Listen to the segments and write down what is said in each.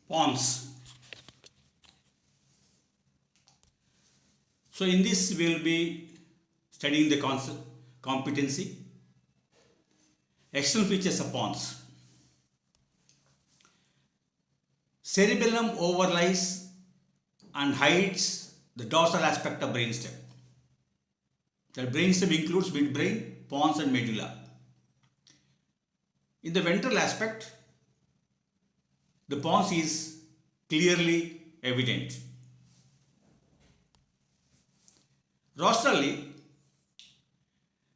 Pons. So in this we will be studying the concept competency, external features of pons. Cerebellum overlies and hides the dorsal aspect of brainstem. The brainstem includes midbrain, pons and medulla. In the ventral aspect, the pons is clearly evident. Rostrally,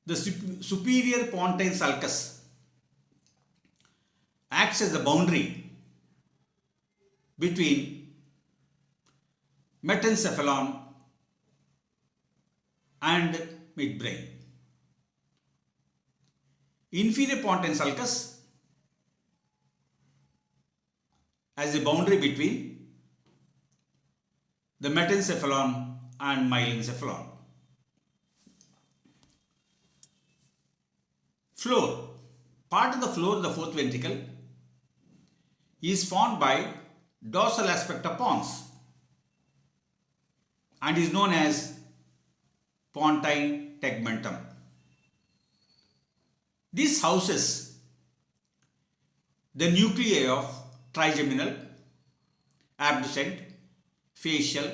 the superior pontine sulcus acts as the boundary between metencephalon and midbrain. Inferior pontine sulcus as the boundary between the metencephalon and myelencephalon. Floor. Part of the floor of the fourth ventricle is formed by dorsal aspect of pons and is known as pontine tegmentum. This houses the nuclei of trigeminal, abducent, facial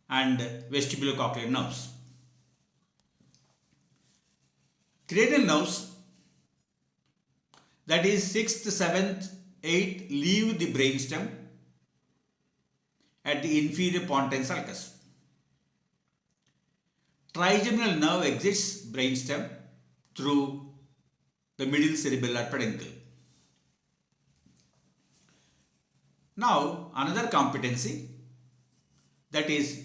and vestibulocochlear nerves. Cranial nerves, that is 6th, 7th, 8th, leave the brainstem at the inferior pontine sulcus. Trigeminal nerve exits brainstem through the middle cerebellar peduncle. Now, another competency, that is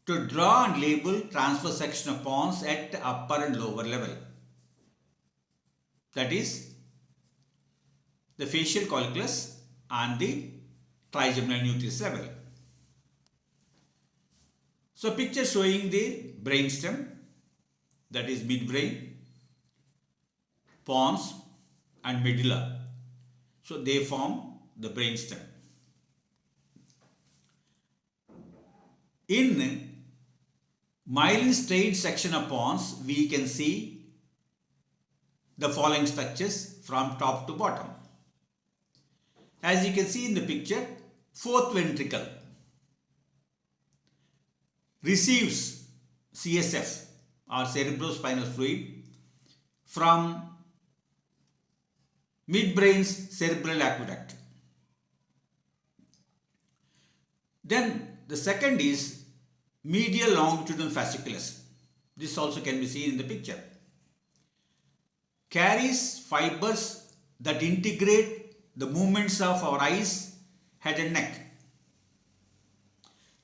to draw and label transverse section of pons at upper and lower level. That is the facial colliculus and the trigeminal nucleus level. So picture showing the brainstem, that is midbrain, pons and medulla. So they form the brainstem. In myelin strained section of pons, we can see the following structures from top to bottom. As you can see in the picture, fourth ventricle receives CSF or cerebrospinal fluid from midbrain's cerebral aqueduct. Then the second is medial longitudinal fasciculus. This also can be seen in the picture. Carries fibers that integrate the movements of our eyes, head and neck.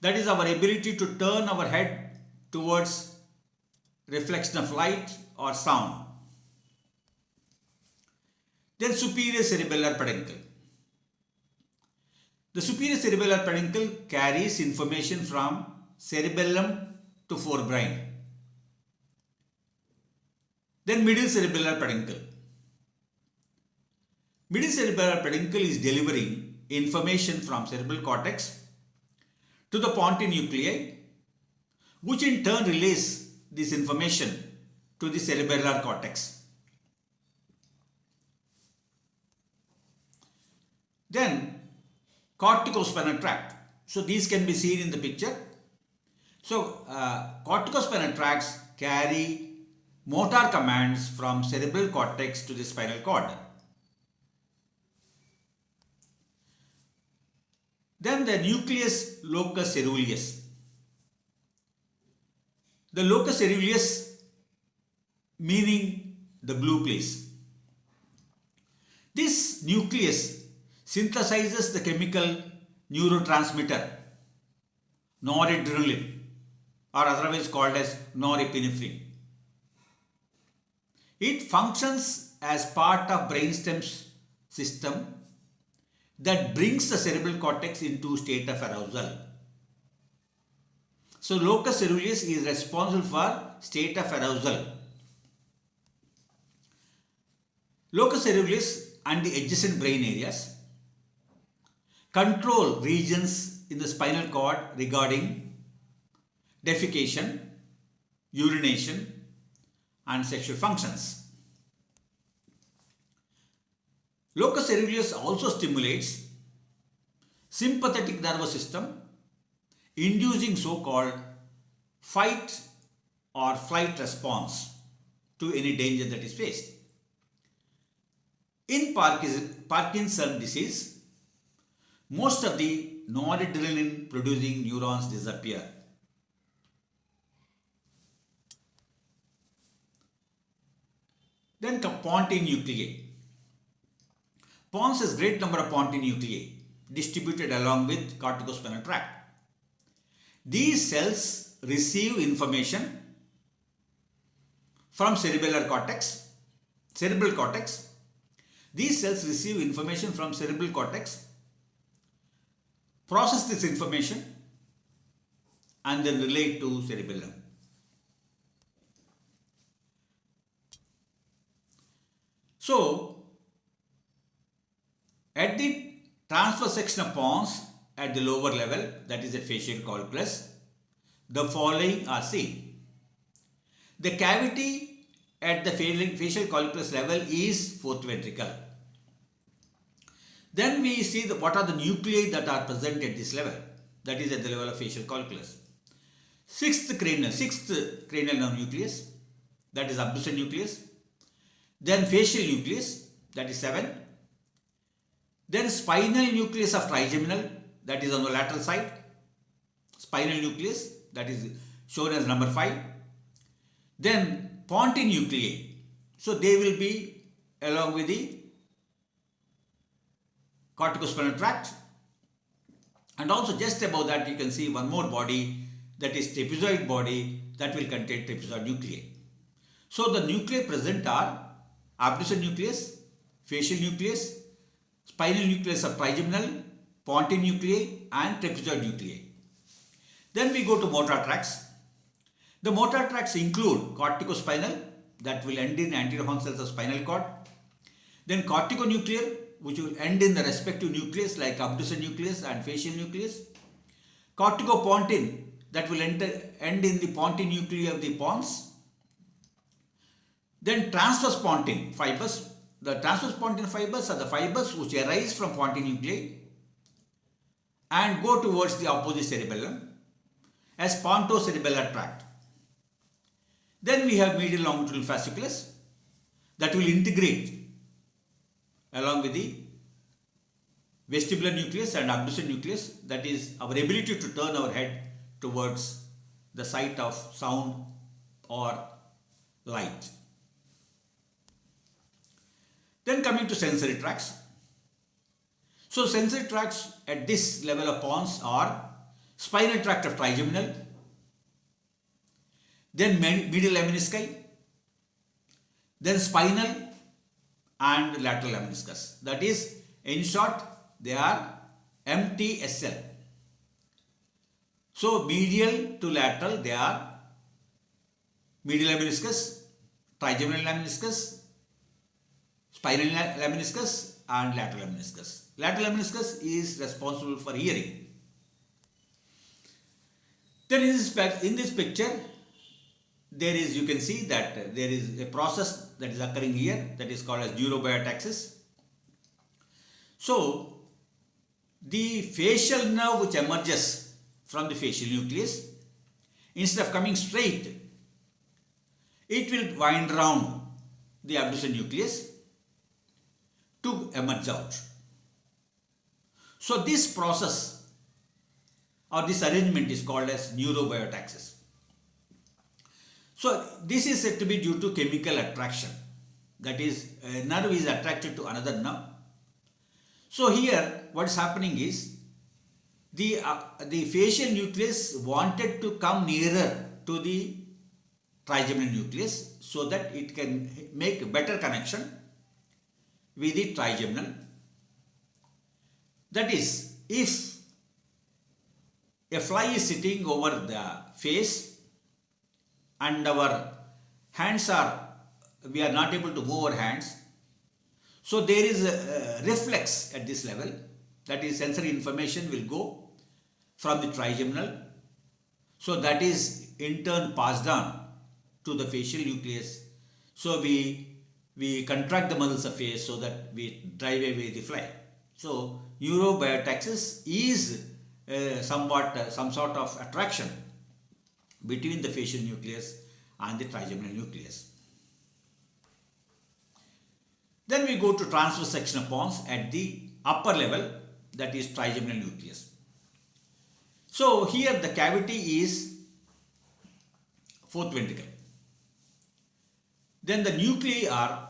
That is our ability to turn our head towards reflection of light or sound. Then superior cerebellar peduncle. The superior cerebellar peduncle carries information from cerebellum to forebrain. Then middle cerebellar peduncle. Middle cerebellar peduncle is delivering information from cerebral cortex to the pontine nuclei, which in turn relays this information to the cerebellar cortex. Then corticospinal tract. So these can be seen in the picture. So corticospinal tracts carry motor commands from cerebral cortex to the spinal cord. Then the nucleus locus ceruleus. The locus ceruleus meaning the blue place. This nucleus synthesizes the chemical neurotransmitter noradrenaline, or otherwise called as norepinephrine. It functions as part of brainstem's system that brings the cerebral cortex into state of arousal. So locus ceruleus is responsible for state of arousal. Locus ceruleus and the adjacent brain areas control regions in the spinal cord regarding defecation, urination, and sexual functions. Locus coeruleus also stimulates sympathetic nervous system, inducing so-called fight or flight response to any danger that is faced. In Parkinson's disease, most of the noradrenaline producing neurons disappear. Then pontine nuclei. Pons has great number of pontine nuclei distributed along with corticospinal tract. These cells receive information from cerebral cortex. These cells receive information from cerebral cortex, process this information, and then relate to cerebellum. So, at the transverse section of pons at the lower level, that is at facial colliculus, the following are seen. The cavity at the facial colliculus level is fourth ventricle. Then we see what are the nuclei that are present at this level, that is at the level of facial colliculus. Sixth cranial nerve nucleus, that is abducens nucleus. Then facial nucleus, that is 7. Then spinal nucleus of trigeminal, that is on the lateral side. Spinal nucleus, that is shown as number 5. Then pontine nuclei, so they will be along with the corticospinal tract. And also just above that you can see one more body, that is trapezoid body, that will contain trapezoid nuclei. So the nuclei present are abducens nucleus, facial nucleus, spinal nucleus of trigeminal, pontine nuclei, and trapezoid nuclei. Then we go to motor tracts. The motor tracts include corticospinal, that will end in anterior horn cells of spinal cord. Then corticonuclear, which will end in the respective nucleus like abducens nucleus and facial nucleus. Corticopontine, that will end in the pontine nuclei of the pons. Then transverse pontine fibers. The transverse pontine fibers are the fibers which arise from pontine nuclei and go towards the opposite cerebellum as pontocerebellar tract. Then we have medial longitudinal fasciculus that will integrate along with the vestibular nucleus and abducens nucleus, that is our ability to turn our head towards the site of sound or light. Then coming to sensory tracts. So sensory tracts at this level of pons are spinal tract of trigeminal, then medial lemnisci, then spinal and lateral lemniscus. That is, in short, they are MTSL. So medial to lateral, they are medial lemniscus, trigeminal lemniscus, spinal lemniscus, and lateral lemniscus. Lateral lemniscus is responsible for hearing. Then in this picture, there is, you can see that there is a process that is occurring here that is called as neurobiotaxis. So the facial nerve which emerges from the facial nucleus, instead of coming straight, it will wind round the abducens nucleus to emerge out. So this process or this arrangement is called as neurobiotaxis. So this is said to be due to chemical attraction. That is, a nerve is attracted to another nerve. So here what is happening is the facial nucleus wanted to come nearer to the trigeminal nucleus so that it can make a better connection with the trigeminal. That is, if a fly is sitting over the face and our hands we are not able to move our hands, so there is a reflex at this level that is sensory information will go from the trigeminal. So that is in turn passed on to the facial nucleus. So we contract the muscles of face so that we drive away the fly. So neurobiotaxis is somewhat some sort of attraction between the facial nucleus and the trigeminal nucleus. Then we go to transverse section of pons at the upper level, that is trigeminal nucleus. So here the cavity is fourth ventricle. Then the nuclei are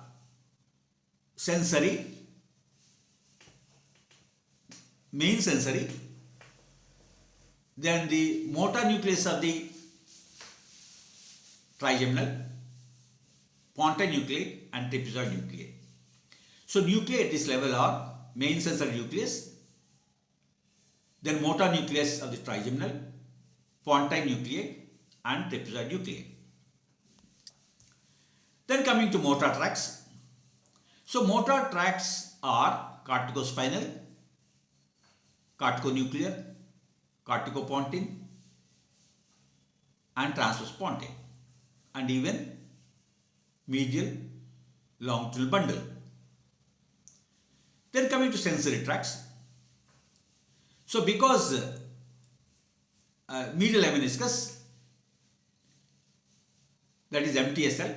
sensory, main sensory, then the motor nucleus of the trigeminal, pontine nuclei and trapezoid nuclei. So nuclei at this level are main sensory nucleus, then motor nucleus of the trigeminal, pontine nuclei and trapezoid nuclei. Then coming to motor tracts. So motor tracts are corticospinal, corticonuclear, corticopontine and transverse pontine, and even medial longitudinal bundle. Then coming to sensory tracts. So because medial lemniscus, that is MTSL,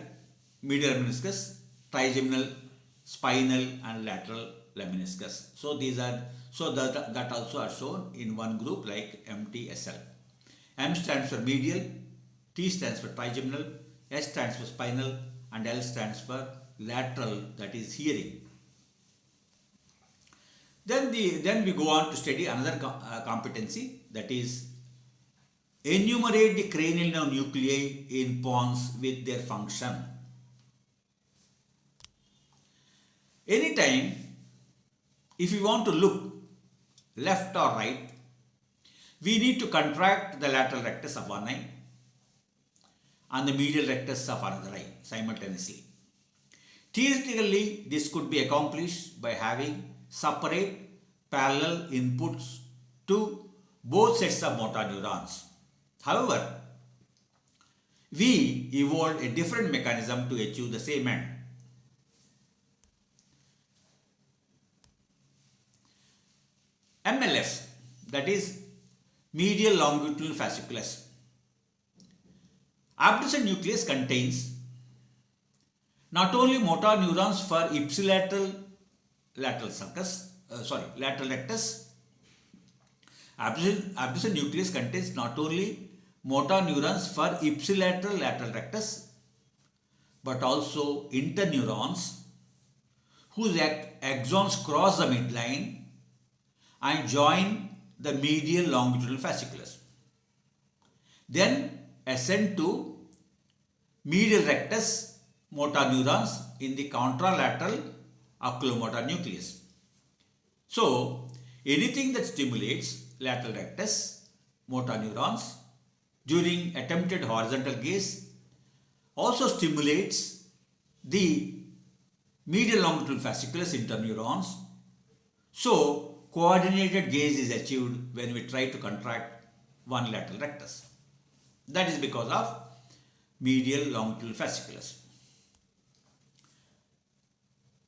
medial lemniscus, trigeminal, spinal and lateral lemniscus. So these are, so that also are shown in one group like MTSL. M stands for medial, T stands for trigeminal, S stands for spinal and L stands for lateral, that is hearing. Then we go on to study another competency, that is enumerate the cranial nerve nuclei in pons with their function. Anytime if you want to look left or right, we need to contract the lateral rectus of one eye and the medial rectus of another eye simultaneously. Theoretically, this could be accomplished by having separate parallel inputs to both sets of motor neurons. However, we evolved a different mechanism to achieve the same end. MLF, that is medial longitudinal fasciculus. Abducens nucleus contains not only motor neurons for ipsilateral lateral rectus. Abducens nucleus contains not only motor neurons for ipsilateral lateral rectus but also interneurons whose axons cross the midline and join the medial longitudinal fasciculus. Then ascend to medial rectus motor neurons in the contralateral oculomotor nucleus. So, anything that stimulates lateral rectus motor neurons during attempted horizontal gaze also stimulates the medial longitudinal fasciculus interneurons. So, coordinated gaze is achieved when we try to contract one lateral rectus. That is because of medial longitudinal fasciculus.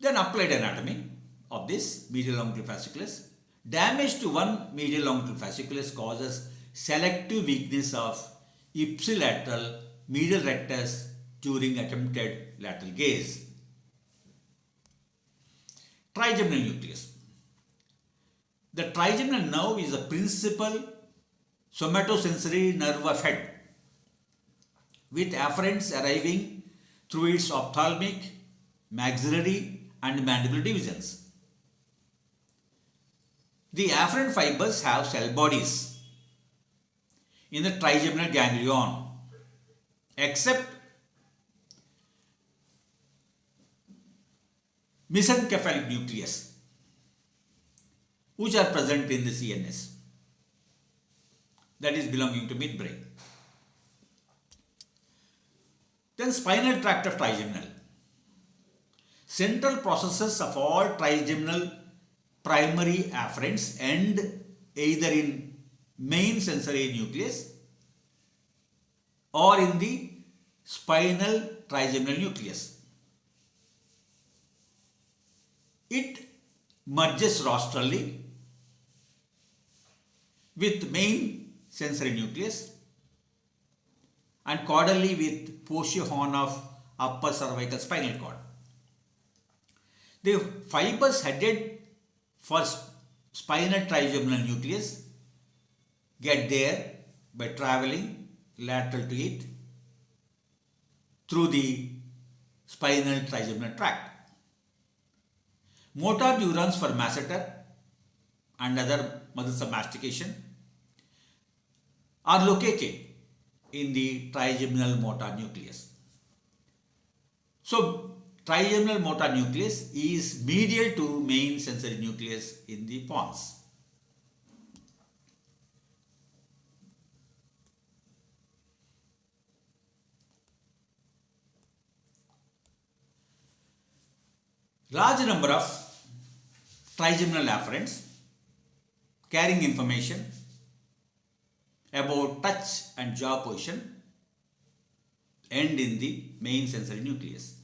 Then applied anatomy of this medial longitudinal fasciculus. Damage to one medial longitudinal fasciculus causes selective weakness of ipsilateral medial rectus during attempted lateral gaze. Trigeminal nucleus. The trigeminal nerve is the principal somatosensory nerve of head, with afferents arriving through its ophthalmic, maxillary and mandibular divisions. The afferent fibers have cell bodies in the trigeminal ganglion, except mesencephalic nucleus, which are present in the CNS, that is belonging to midbrain. Then spinal tract of trigeminal. Central processes of all trigeminal primary afferents end either in main sensory nucleus or in the spinal trigeminal nucleus. It merges rostrally with main sensory nucleus and caudally with posterior horn of upper cervical spinal cord. The fibers headed for spinal trigeminal nucleus get there by traveling lateral to it through the spinal trigeminal tract. Motor neurons for masseter and other muscles of mastication are located in the trigeminal motor nucleus. So, trigeminal motor nucleus is medial to main sensory nucleus in the pons. Large number of trigeminal afferents carrying information about touch and jaw position end in the main sensory nucleus.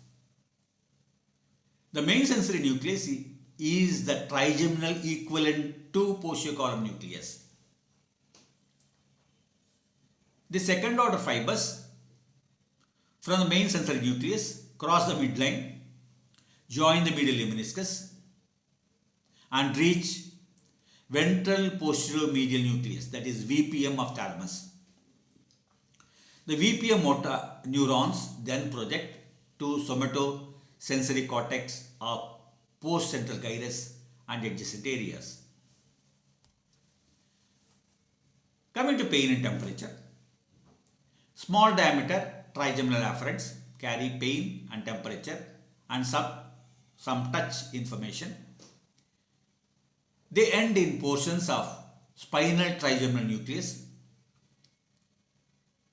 The main sensory nucleus is the trigeminal equivalent to posterior column nucleus. The second order fibers from the main sensory nucleus cross the midline, join the medial lemniscus and reach ventral posterior medial nucleus, that is VPM of thalamus. The VPM motor neurons then project to somatosensory cortex of postcentral gyrus and adjacent areas. Coming to pain and temperature, small diameter trigeminal afferents carry pain and temperature and some touch information. They end in portions of spinal trigeminal nucleus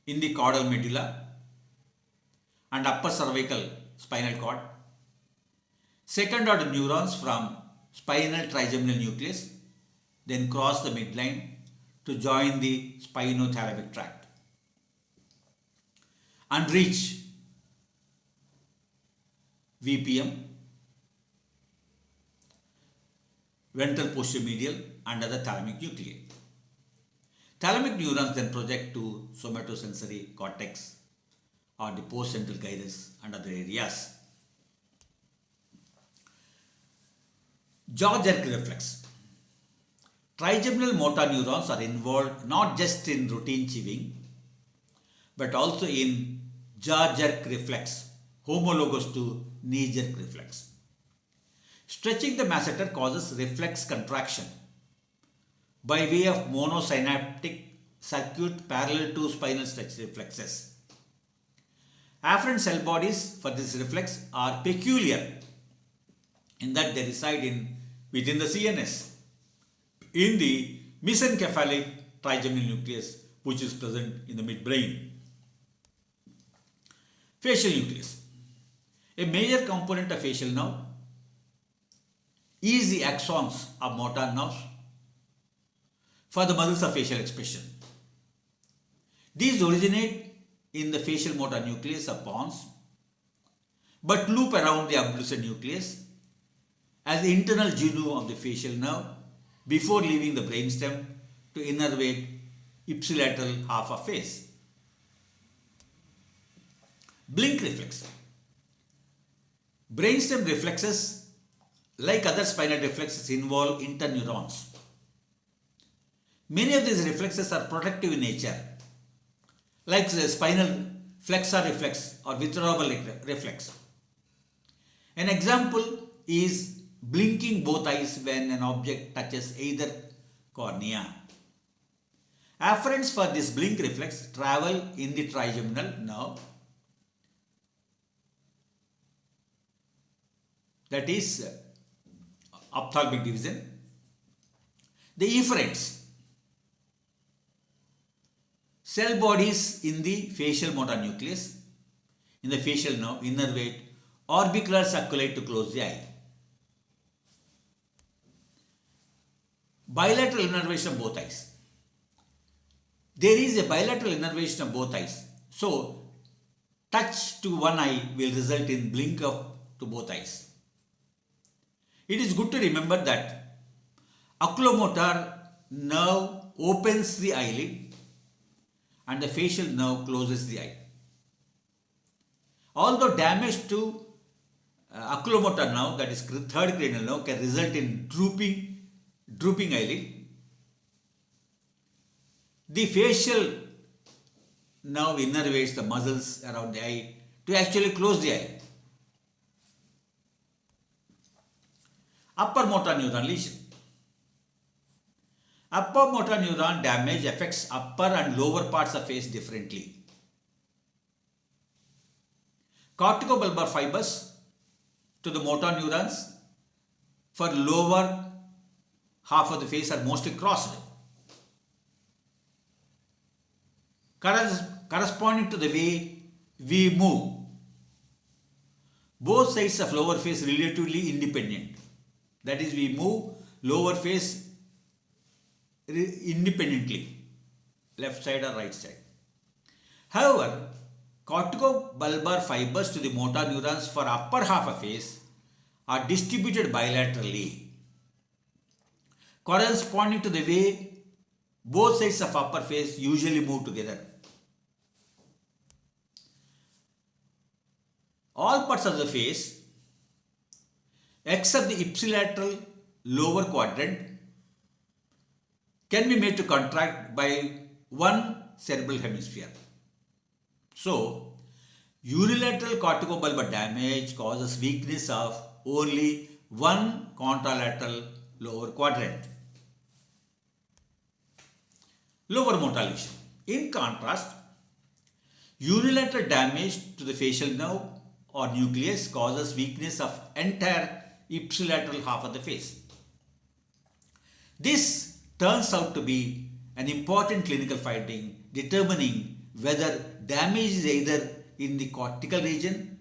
in the caudal medulla and upper cervical spinal cord. Second order neurons from spinal trigeminal nucleus then cross the midline to join the spinothalamic tract and reach VPM, ventral posterior medial and other thalamic nuclei. Thalamic neurons then project to somatosensory cortex or the postcentral gyrus and other areas. Jaw jerk reflex. Trigeminal motor neurons are involved not just in routine chewing but also in jaw jerk reflex, homologous to knee jerk reflex. Stretching the masseter causes reflex contraction by way of monosynaptic circuit parallel to spinal stretch reflexes. Afferent cell bodies for this reflex are peculiar in that they reside within the CNS, in the mesencephalic trigeminal nucleus, which is present in the midbrain. Facial nucleus. A major component of facial nerve is the axons of motor nerves for the muscles of facial expression. These originate in the facial motor nucleus of pons but loop around the abducens nucleus as the internal genu of the facial nerve before leaving the brainstem to innervate ipsilateral half of face. Blink reflex. Brainstem reflexes, like other spinal reflexes, involve interneurons. Many of these reflexes are protective in nature, like the spinal flexor reflex or withdrawal reflex. An example is blinking both eyes when an object touches either cornea. Afferents for this blink reflex travel in the trigeminal nerve, that is ophthalmic division. The efferents, cell bodies in the facial motor nucleus, in the facial nerve, innervate orbicular sacculae to close the eye. bilateral innervation of both eyes. There is a bilateral innervation of both eyes. So, touch to one eye will result in blink of to both eyes. It is good to remember that oculomotor nerve opens the eyelid and the facial nerve closes the eye. Although damage to oculomotor nerve, that is third cranial nerve, can result in drooping eyelid, the facial nerve innervates the muscles around the eye to actually close the eye. Upper motor neuron lesion. Upper motor neuron damage affects upper and lower parts of face differently. Corticobulbar fibers to the motor neurons for lower half of the face are mostly crossed, corresponding to the way we move. Both sides of lower face relatively independent. That is, we move lower face independently, left side or right side. However, corticobulbar fibers to the motor neurons for upper half of face are distributed bilaterally, corresponding to the way both sides of upper face usually move together. All parts of the face except the ipsilateral lower quadrant can be made to contract by one cerebral hemisphere. So, unilateral corticobulbar damage causes weakness of only one contralateral lower quadrant. Lower motor lesion. In contrast, unilateral damage to the facial nerve or nucleus causes weakness of entire ipsilateral half of the face. This turns out to be an important clinical finding determining whether damage is either in the cortical region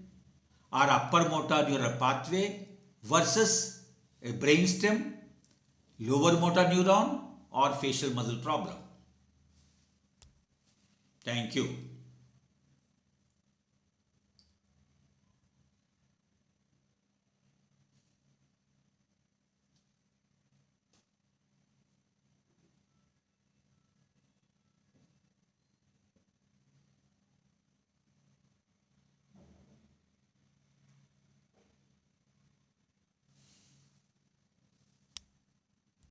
or upper motor neural pathway versus a brainstem, lower motor neuron or facial muscle problem. Thank you.